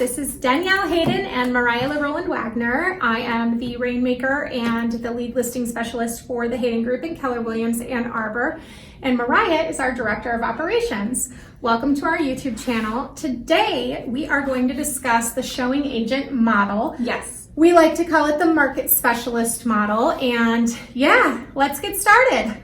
This is Danielle Hayden and Mariah LeRoland Wagner. I am the Rainmaker and the lead listing specialist for the Hayden Group in Keller Williams, Ann Arbor. And Mariah is our Director of Operations. Welcome to our YouTube channel. Today, we are going to discuss the showing agent model. Yes. We like to call it the market specialist model. And yeah, let's get started.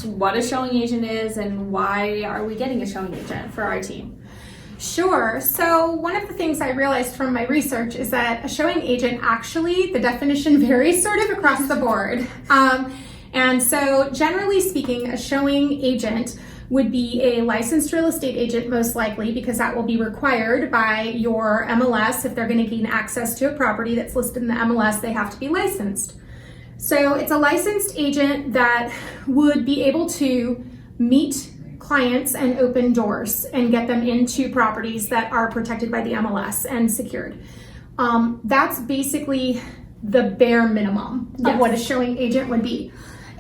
What a showing agent is and why are we getting a showing agent for our team? Sure. So one of the things I realized from my research is that a showing agent, actually, the definition varies sort of across the board. And so generally speaking, a showing agent would be a licensed real estate agent, most likely, because that will be required by your MLS. If they're going to gain access to a property that's listed in the MLS, they have to be licensed. So it's a licensed agent that would be able to meet clients and open doors and get them into properties that are protected by the MLS and secured. That's basically the bare minimum of what a showing agent would be.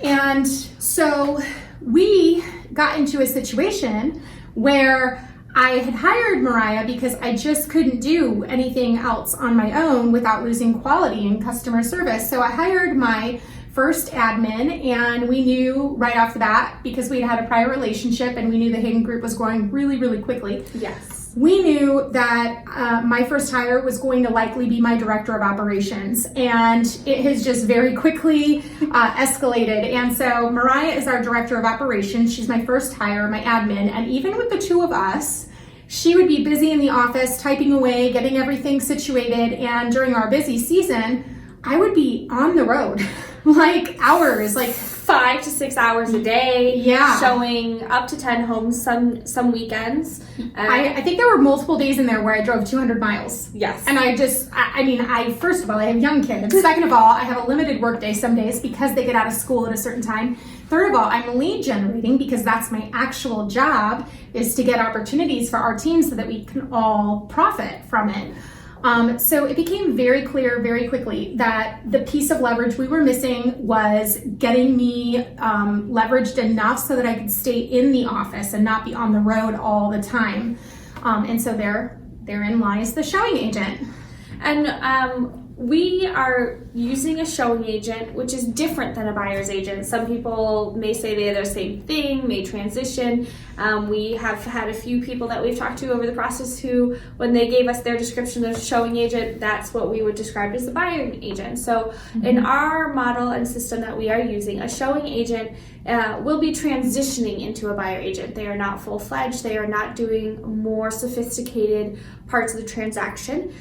And so we got into a situation where I had hired Mariah because I just couldn't do anything else on my own without losing quality and customer service. So I hired my first admin, and we knew right off the bat, because we had a prior relationship and we knew the Hayden Group was growing really, really quickly. Yes. We knew that my first hire was going to likely be my Director of Operations, and it has just very quickly escalated. And so Mariah is our Director of Operations. She's my first hire, my admin, and even with the two of us, she would be busy in the office, typing away, getting everything situated, and during our busy season, I would be on the road, like hours, like 5 to 6 hours a day. Yeah. Showing up to 10 homes some weekends. I think there were multiple days in there where I drove 200 miles. Yes. And I first of all, I have young kids. Second of all, I have a limited work day some days because they get out of school at a certain time. Third of all, I'm lead generating because that's my actual job, is to get opportunities for our team so that we can all profit from it. So it became very clear very quickly that the piece of leverage we were missing was getting me leveraged enough so that I could stay in the office and not be on the road all the time. And so therein lies the showing agent. And we are using a showing agent, which is different than a buyer's agent. Some people may say they're the same thing, may transition. We have had a few people that we've talked to over the process who, when they gave us their description of showing agent, that's what we would describe as a buyer agent. So in our model and system that we are using, a showing agent will be transitioning into a buyer agent. They are not full-fledged. They are not doing more sophisticated parts of the transaction.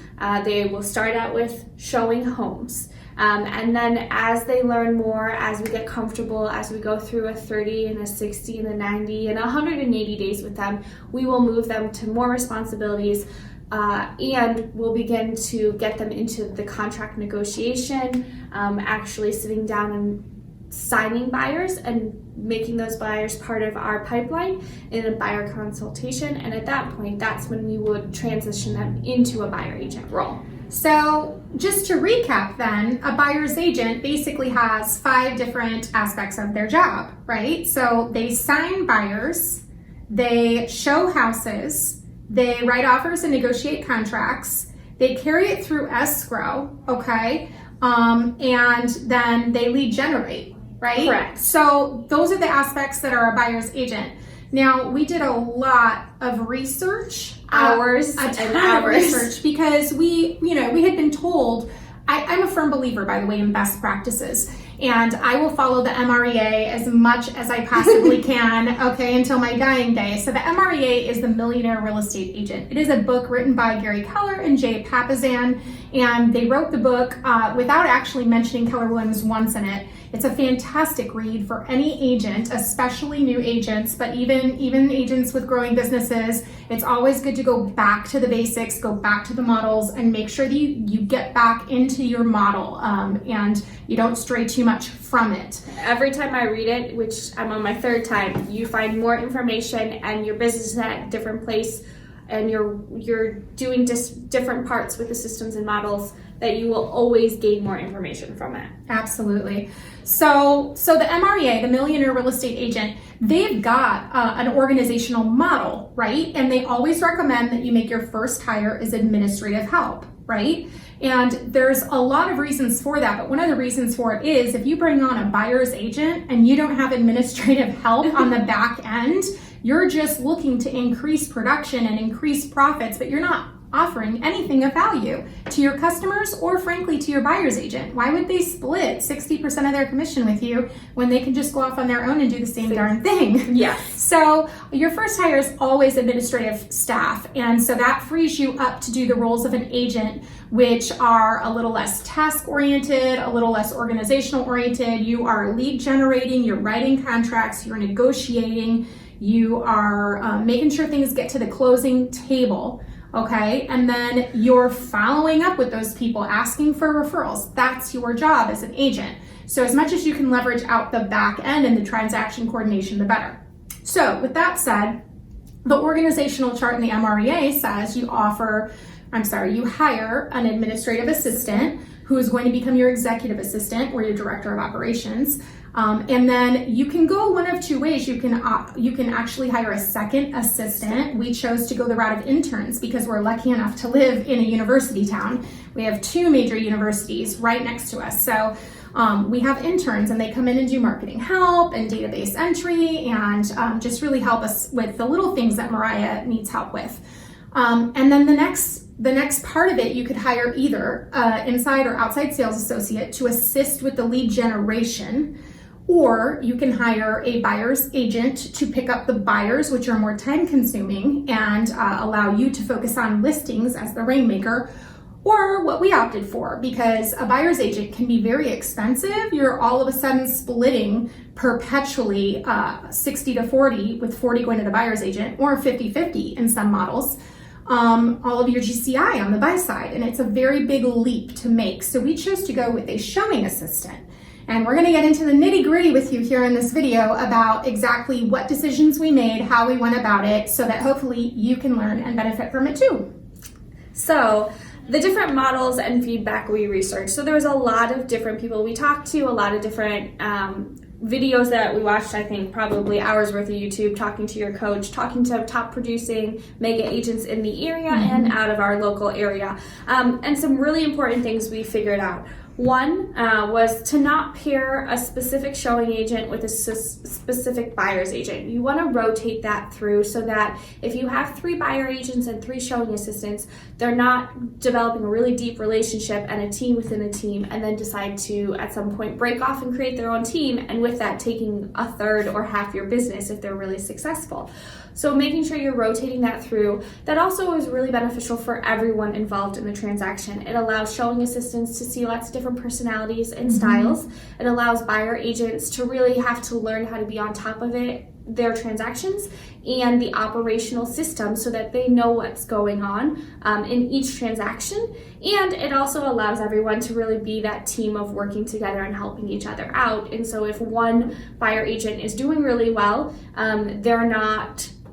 They will start out with showing homes. And then as they learn more, as we get comfortable, as we go through a 30 and a 60 and a 90 and 180 days with them, we will move them to more responsibilities and we'll begin to get them into the contract negotiation, actually sitting down and signing buyers and making those buyers part of our pipeline in a buyer consultation. And at that point, that's when we would transition them into a buyer agent role. So just to recap then, a buyer's agent basically has 5 different aspects of their job, right? So they sign buyers, they show houses, they write offers and negotiate contracts, they carry it through escrow, okay? And then they lead generate, right? Correct. So those are the aspects that are a buyer's agent. Now, we did a lot of research, Hours a and ton hours. of research, because we had been told, I'm a firm believer, by the way, in best practices, and I will follow the MREA as much as I possibly can, okay, until my dying day. So the MREA is the Millionaire Real Estate Agent. It is a book written by Gary Keller and Jay Papasan, and they wrote the book without actually mentioning Keller Williams once in it. It's a fantastic read for any agent, especially new agents, but even agents with growing businesses. It's always good to go back to the basics, go back to the models, and make sure that you get back into your model and you don't stray too much from it. Every time I read it, which I'm on my 3rd time, you find more information and your business is at a different place and you're doing just different parts with the systems and models that you will always gain more information from it. Absolutely. So the MREA, the Millionaire Real Estate Agent, they've got an organizational model, right? And they always recommend that you make your first hire as administrative help, right? And there's a lot of reasons for that, but one of the reasons for it is if you bring on a buyer's agent and you don't have administrative help on the back end, you're just looking to increase production and increase profits, but you're not offering anything of value to your customers or frankly to your buyer's agent. Why would they split 60% of their commission with you when they can just go off on their own and do the same darn thing? Yes. So your first hire is always administrative staff, and so that frees you up to do the roles of an agent, which are a little less task oriented, a little less organizational oriented. You are lead generating, you're writing contracts, you're negotiating, you are making sure things get to the closing table. Okay, and then you're following up with those people, asking for referrals. That's your job as an agent. So as much as you can leverage out the back end and the transaction coordination, the better. So with that said, the organizational chart in the MREA says you hire an administrative assistant who is going to become your executive assistant or your director of operations. And then you can go one of two ways. You can actually hire a second assistant. We chose to go the route of interns because we're lucky enough to live in a university town. We have 2 major universities right next to us. So we have interns and they come in and do marketing help and database entry and just really help us with the little things that Mariah needs help with. And then the next part of it, you could hire either inside or outside sales associate to assist with the lead generation, or you can hire a buyer's agent to pick up the buyers, which are more time consuming and allow you to focus on listings as the rainmaker, or what we opted for, because a buyer's agent can be very expensive. You're all of a sudden splitting perpetually 60-40 with 40 going to the buyer's agent, or 50-50 in some models. All of your GCI on the buy side, and it's a very big leap to make. So we chose to go with a showing assistant. And we're going to get into the nitty-gritty with you here in this video about exactly what decisions we made, how we went about it, so that hopefully you can learn and benefit from it too. So the different models and feedback we researched. So there was a lot of different people we talked to, a lot of different videos that we watched, I think probably hours worth of YouTube, talking to your coach, talking to top producing mega agents in the area and out of our local area. And some really important things we figured out. One was to not pair a specific showing agent with a specific buyer's agent. You want to rotate that through so that if you have 3 buyer agents and 3 showing assistants, they're not developing a really deep relationship and a team within a team and then decide to at some point break off and create their own team, and with that taking a third or half your business if they're really successful. So making sure you're rotating that through. That also is really beneficial for everyone involved in the transaction. It allows showing assistants to see lots of different personalities and styles. It allows buyer agents to really have to learn how to be on top of their transactions and the operational system so that they know what's going on in each transaction. And it also allows everyone to really be that team of working together and helping each other out. And so if one buyer agent is doing really well,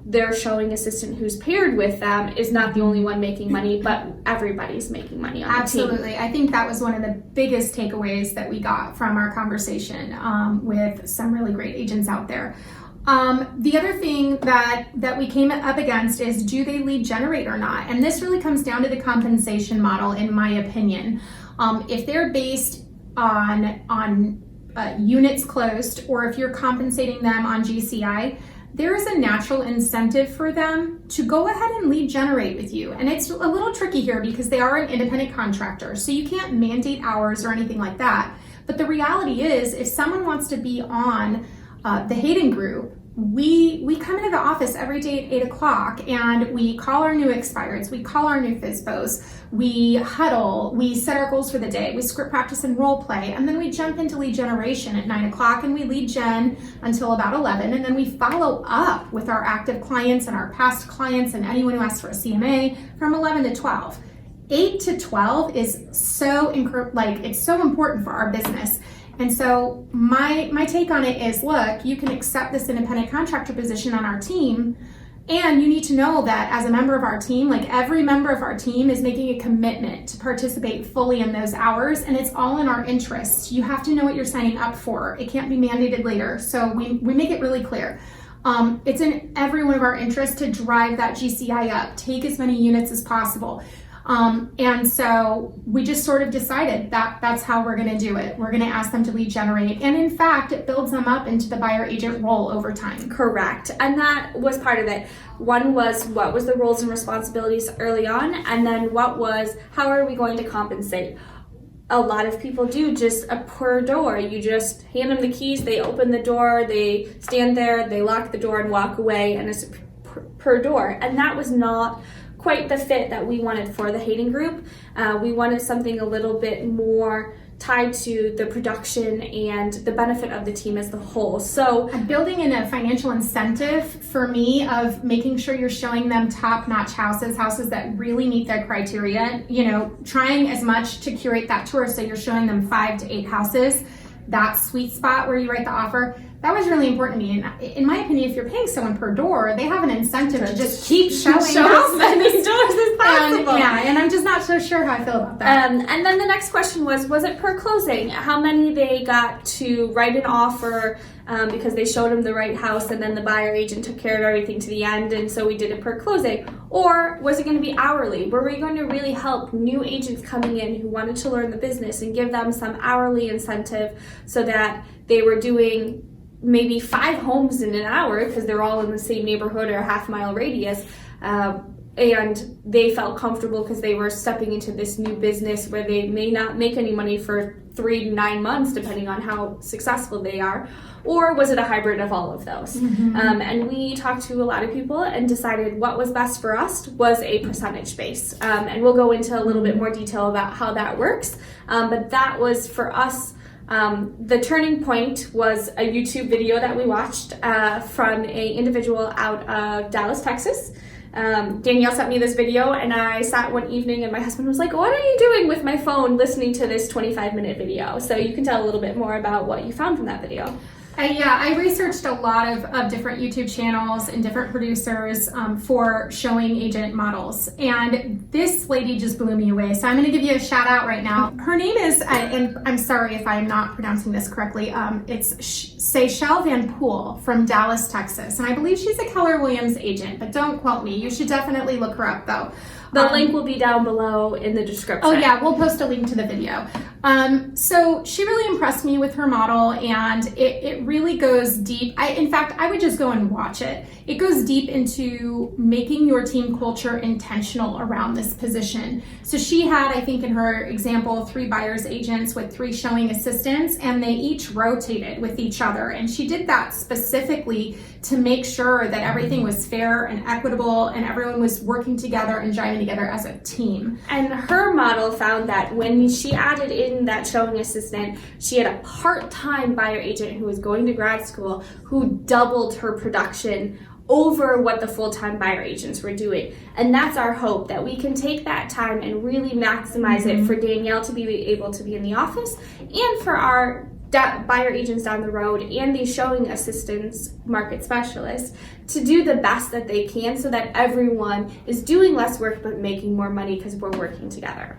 their showing assistant who's paired with them is not the only one making money, but everybody's making money on the team. Absolutely. I think that was one of the biggest takeaways that we got from our conversation with some really great agents out there. The other thing that we came up against is, do they lead generate or not? And this really comes down to the compensation model, in my opinion. If they're based on units closed, or if you're compensating them on GCI, there is a natural incentive for them to go ahead and lead generate with you. And it's a little tricky here because they are an independent contractor, so you can't mandate hours or anything like that. But the reality is, if someone wants to be on the Hayden Group, we come into the office every day at 8 o'clock and we call our new expireds, we call our new FISBOs, we huddle, we set our goals for the day, we script practice and role play, and then we jump into lead generation at 9 o'clock and we lead gen until about 11, and then we follow up with our active clients and our past clients and anyone who asks for a CMA from 11 to 12. 8 to 12 is so it's so important for our business. And so my take on it is, look, you can accept this independent contractor position on our team And you need to know that as a member of our team, like every member of our team is making a commitment to participate fully in those hours, and it's all in our interest. You have to know what you're signing up for. It can't be mandated later. So we make it really clear. It's in every one of our interests to drive that GCI up, take as many units as possible. And so we just sort of decided that that's how we're going to do it. We're going to ask them to lead generate. And in fact, it builds them up into the buyer agent role over time. Correct. And that was part of it. One was what was the roles and responsibilities early on, and then how are we going to compensate? A lot of people do just a per door. You just hand them the keys, they open the door, they stand there, they lock the door and walk away, and it's per door. And that was not quite the fit that we wanted for the Hayden Group. We wanted something a little bit more tied to the production and the benefit of the team as the whole. So building in a financial incentive for me of making sure you're showing them top-notch houses that really meet their criteria, trying as much to curate that tour so you're showing them 5 to 8 houses, that sweet spot where you write the offer. That was really important to me. And in my opinion, if you're paying someone per door, they have an incentive to just keep showing as many doors as possible. And I'm just not so sure how I feel about that. And then the next question was it per closing? How many they got to write an offer because they showed them the right house, and then the buyer agent took care of everything to the end, and so we did it per closing? Or was it going to be hourly? Were we going to really help new agents coming in who wanted to learn the business and give them some hourly incentive so that they were doing maybe 5 homes in an hour because they're all in the same neighborhood or a half-mile radius, and they felt comfortable because they were stepping into this new business where they may not make any money for 3 to 9 months depending on how successful they are? Or was it a hybrid of all of those? And we talked to a lot of people and decided what was best for us was a percentage base, and we'll go into a little bit more detail about how that works, but that was for us. The turning point was a YouTube video that we watched from an individual out of Dallas, Texas. Danielle sent me this video, and I sat one evening and my husband was like, "What are you doing with my phone listening to this 25-minute video?" So you can tell a little bit more about what you found from that video. I researched a lot of different YouTube channels and different producers for showing agent models, and this lady just blew me away. So I'm going to give you a shout out right now. Her name is, and I'm sorry if I'm not pronouncing this correctly, it's Seychelle Van Poel from Dallas, Texas, and I believe she's a Keller Williams agent, but don't quote me. You should definitely look her up though. The link will be down below in the description. Oh yeah, we'll post a link to the video. So she really impressed me with her model, and it really goes deep. In fact, I would just go and watch it. It goes deep into making your team culture intentional around this position. So she had, I think in her example, 3 buyers agents with 3 showing assistants, and they each rotated with each other. And she did that specifically to make sure that everything was fair and equitable and everyone was working together and driving together as a team. And her model found that when she added in that showing assistant, she had a part-time buyer agent who was going to grad school who doubled her production over what the full-time buyer agents were doing. And that's our hope, that we can take that time and really maximize it for Danielle to be able to be in the office, and for our buyer agents down the road and these showing assistants, market specialists, to do the best that they can so that everyone is doing less work but making more money because we're working together.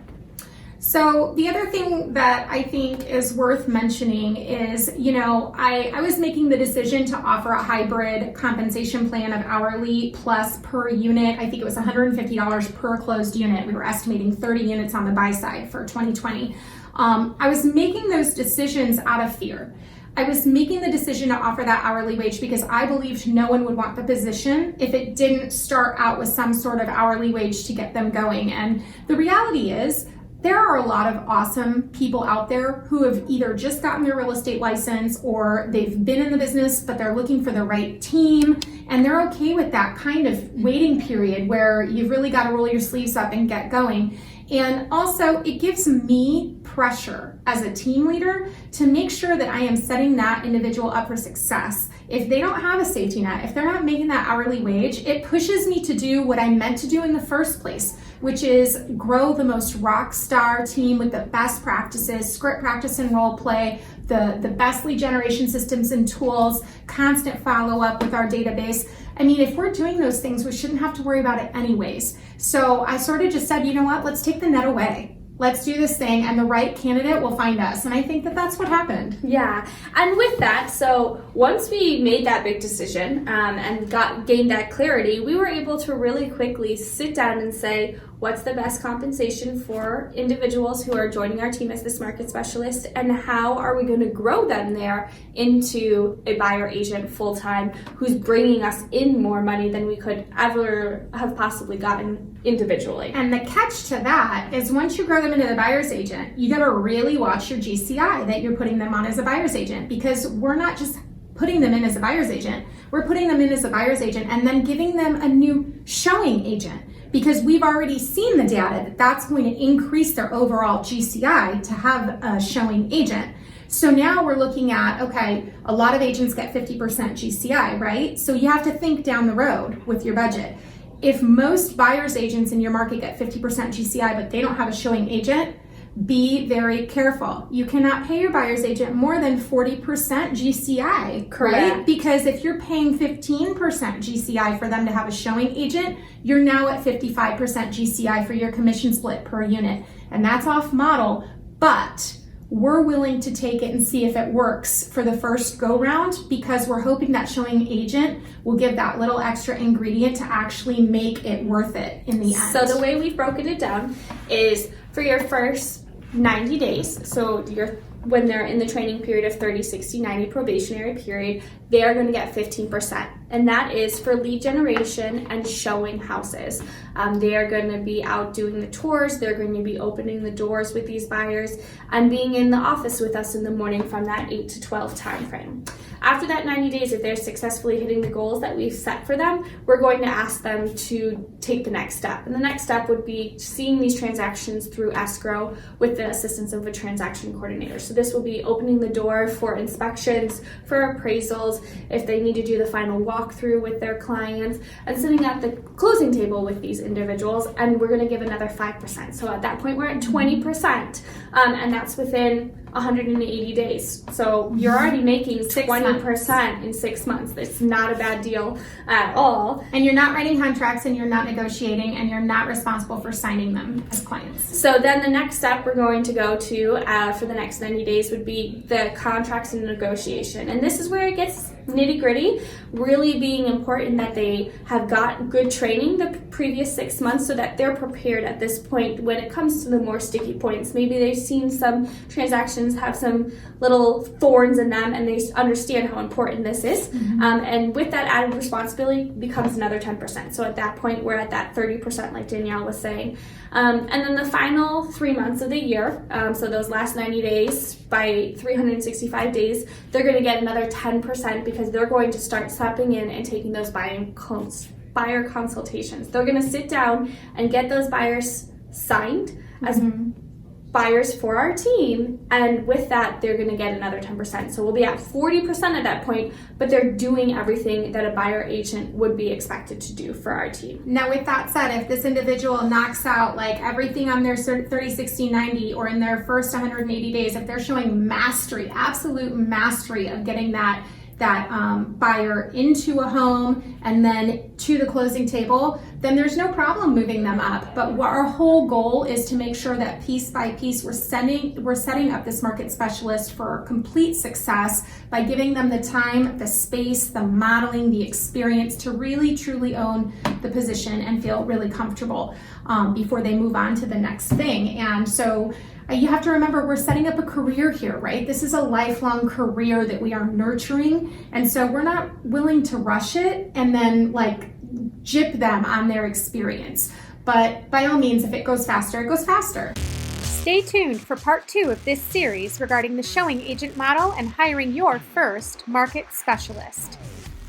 So the other thing that I think is worth mentioning is, I was making the decision to offer a hybrid compensation plan of hourly plus per unit. I think it was $150 per closed unit. We were estimating 30 units on the buy side for 2020. I was making those decisions out of fear. I was making the decision to offer that hourly wage because I believed no one would want the position if it didn't start out with some sort of hourly wage to get them going. And the reality is, there are a lot of awesome people out there who have either just gotten their real estate license or they've been in the business, but they're looking for the right team, and they're okay with that kind of waiting period where you've really got to roll your sleeves up and get going. And also, it gives me pressure as a team leader to make sure that I am setting that individual up for success. If they don't have a safety net, if they're not making that hourly wage, it pushes me to do what I meant to do in the first place, which is grow the most rock star team with the best practices, script practice and role play, the best lead generation systems and tools, constant follow-up with our database. I mean, if we're doing those things, we shouldn't have to worry about it anyways. So I sort of just said, you know what, let's take the net away. Let's do this thing, and the right candidate will find us. And I think that that's what happened. Yeah, and with that, so once we made that big decision and gained that clarity, we were able to really quickly sit down and say, what's the best compensation for individuals who are joining our team as this market specialist, and how are we going to grow them there into a buyer agent full-time who's bringing us in more money than we could ever have possibly gotten individually. And the catch to that is once you grow them into the buyer's agent, you got to really watch your GCI that you're putting them on as a buyer's agent, because we're not just putting them in as a buyer's agent, we're putting them in as a buyer's agent and then giving them a new showing agent, because we've already seen the data that that's going to increase their overall GCI to have a showing agent. So now we're looking at, okay, a lot of agents get 50% GCI, right? So you have to think down the road with your budget. If most buyer's agents in your market get 50% GCI, but they don't have a showing agent, be very careful. You cannot pay your buyer's agent more than 40% GCI, Correct. right? Because if you're paying 15% GCI for them to have a showing agent, you're now at 55% GCI for your commission split per unit. And that's off model, but we're willing to take it and see if it works for the first go round, because we're hoping that showing agent will give that little extra ingredient to actually make it worth it in the end. So the way we've broken it down is for your first 90 days, so when they're in the training period of 30, 60, 90 probationary period, they are going to get 15%. And that is for lead generation and showing houses. They are going to be out doing the tours. They're going to be opening the doors with these buyers and being in the office with us in the morning from that 8 to 12 time frame. After that 90 days, if they're successfully hitting the goals that we've set for them, we're going to ask them to take the next step. And the next step would be seeing these transactions through escrow with the assistance of a transaction coordinator. So this will be opening the door for inspections, for appraisals, if they need to do the final walkthrough with their clients, and sitting at the closing table with these individuals, and we're going to give another 5%. So at that point, we're at 20%, and that's within 180 days. So you're already making 20% in 6 months. It's not a bad deal at all. And you're not writing contracts, and you're not negotiating, and you're not responsible for signing them as clients. So then the next step we're going to go to for the next 90 days would be the contracts and negotiation. And this is where it gets nitty gritty, really being important that they have got good training the previous 6 months so that they're prepared at this point when it comes to the more sticky points. Maybe they've seen some transactions have some little thorns in them and they understand how important this is. And with that added responsibility becomes another 10%. So at that point, we're at that 30% like Danielle was saying. And then the final 3 months of the year, so those last 90 days, by 365 days, they're going to get another 10% because they're going to start stepping in and taking those buyer consultations. They're going to sit down and get those buyers signed as buyers for our team, and with that they're going to get another 10%. So we'll be at 40% at that point, but they're doing everything that a buyer agent would be expected to do for our team. Now with that said, if this individual knocks out like everything on their 30, 60, 90 or in their first 180 days, if they're showing mastery, absolute mastery of getting that buyer into a home and then to the closing table, then there's no problem moving them up. But our whole goal is to make sure that piece by piece we're setting up this market specialist for complete success by giving them the time, the space, the modeling, the experience to really truly own the position and feel really comfortable before they move on to the next thing. And so you have to remember, we're setting up a career here, right? This is a lifelong career that we are nurturing. And so we're not willing to rush it and then like gyp them on their experience. But by all means, if it goes faster, it goes faster. Stay tuned for part 2 of this series regarding the showing agent model and hiring your first market specialist.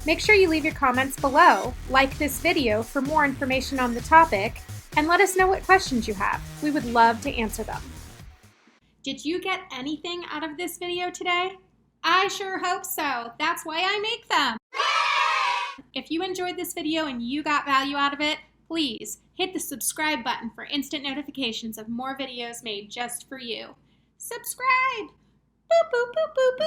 Make sure you leave your comments below, like this video for more information on the topic, and let us know what questions you have. We would love to answer them. Did you get anything out of this video today? I sure hope so. That's why I make them. If you enjoyed this video and you got value out of it, please Hit the subscribe button for instant notifications of more videos made just for you. Subscribe! Boop, boop, boop, boop, boop.